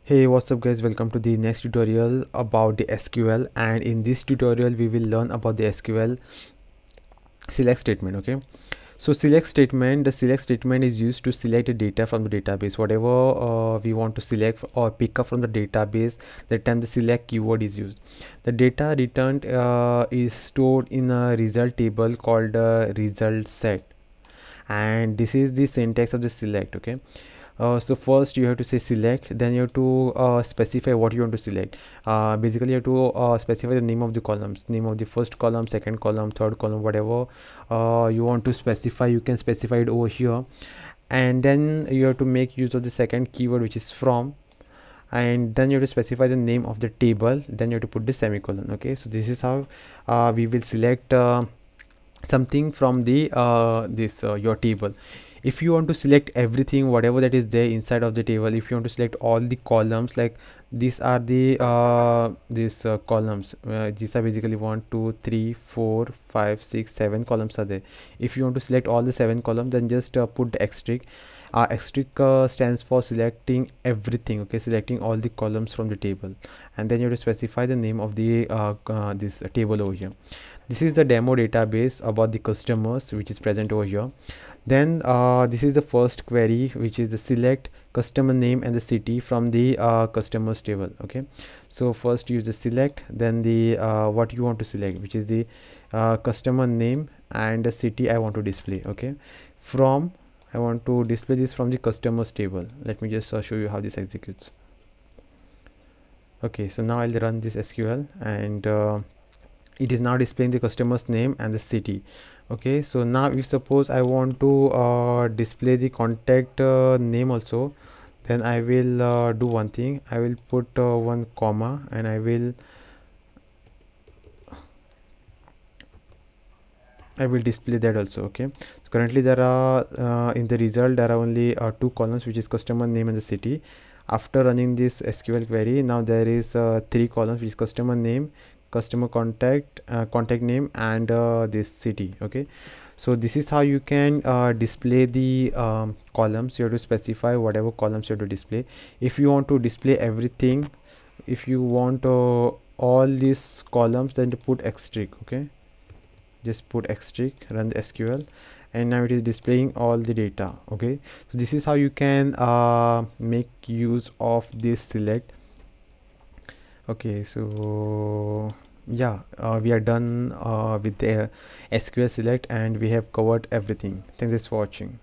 Hey, what's up guys, welcome to the next tutorial about the SQL. And in this tutorial we will learn about the SQL select statement. Okay, so the select statement is used to select the data from the database, whatever we want to select or pick up from the database. That time the select keyword is used. The data returned is stored in a result table called result set, and this is the syntax of the select. Okay, so first you have to say select, then you have to specify what you want to select. Basically you have to specify the name of the columns, name of the first column, second column, third column, whatever you want to specify, you can specify it over here. And then you have to make use of the second keyword, which is from, and then you have to specify the name of the table, then you have to put the semicolon. Okay, so this is how we will select something from the your table. If you want to select everything, whatever that is there inside of the table, if you want to select all the columns, like these are the these columns, these are basically 1 2 3 4 5 6 7 columns are there. If you want to select all the 7 columns, then just put the asterisk. Asterisk stands for selecting everything. Okay, selecting all the columns from the table, and then you have to specify the name of the this table over here. This is the demo database about the customers which is present over here. Then this is the first query, which is the select customer name and the city from the customers table. Okay, so first use the select, then the what you want to select, which is the customer name and the city I want to display. Okay, from, I want to display this from the customers table. Let me just show you how this executes. Okay, so now I'll run this SQL, and it is now displaying the customer's name and the city. Okay, so now if suppose I want to display the contact name also, then I will do one thing. I will put one comma, and I will display that also. Okay, so currently there are in the result there are only 2 columns, which is customer name and the city. After running this SQL query, now there is 3 columns, which is customer name, customer contact, contact name, and this city. Okay, so this is how you can display the columns. You have to specify whatever columns you have to display. If you want to display everything, if you want all these columns, then to put asterisk. Okay, just put asterisk, run the SQL, and now it is displaying all the data. Okay, so this is how you can make use of this select. Okay, so yeah, we are done with the SQL select, and we have covered everything. Thanks for watching.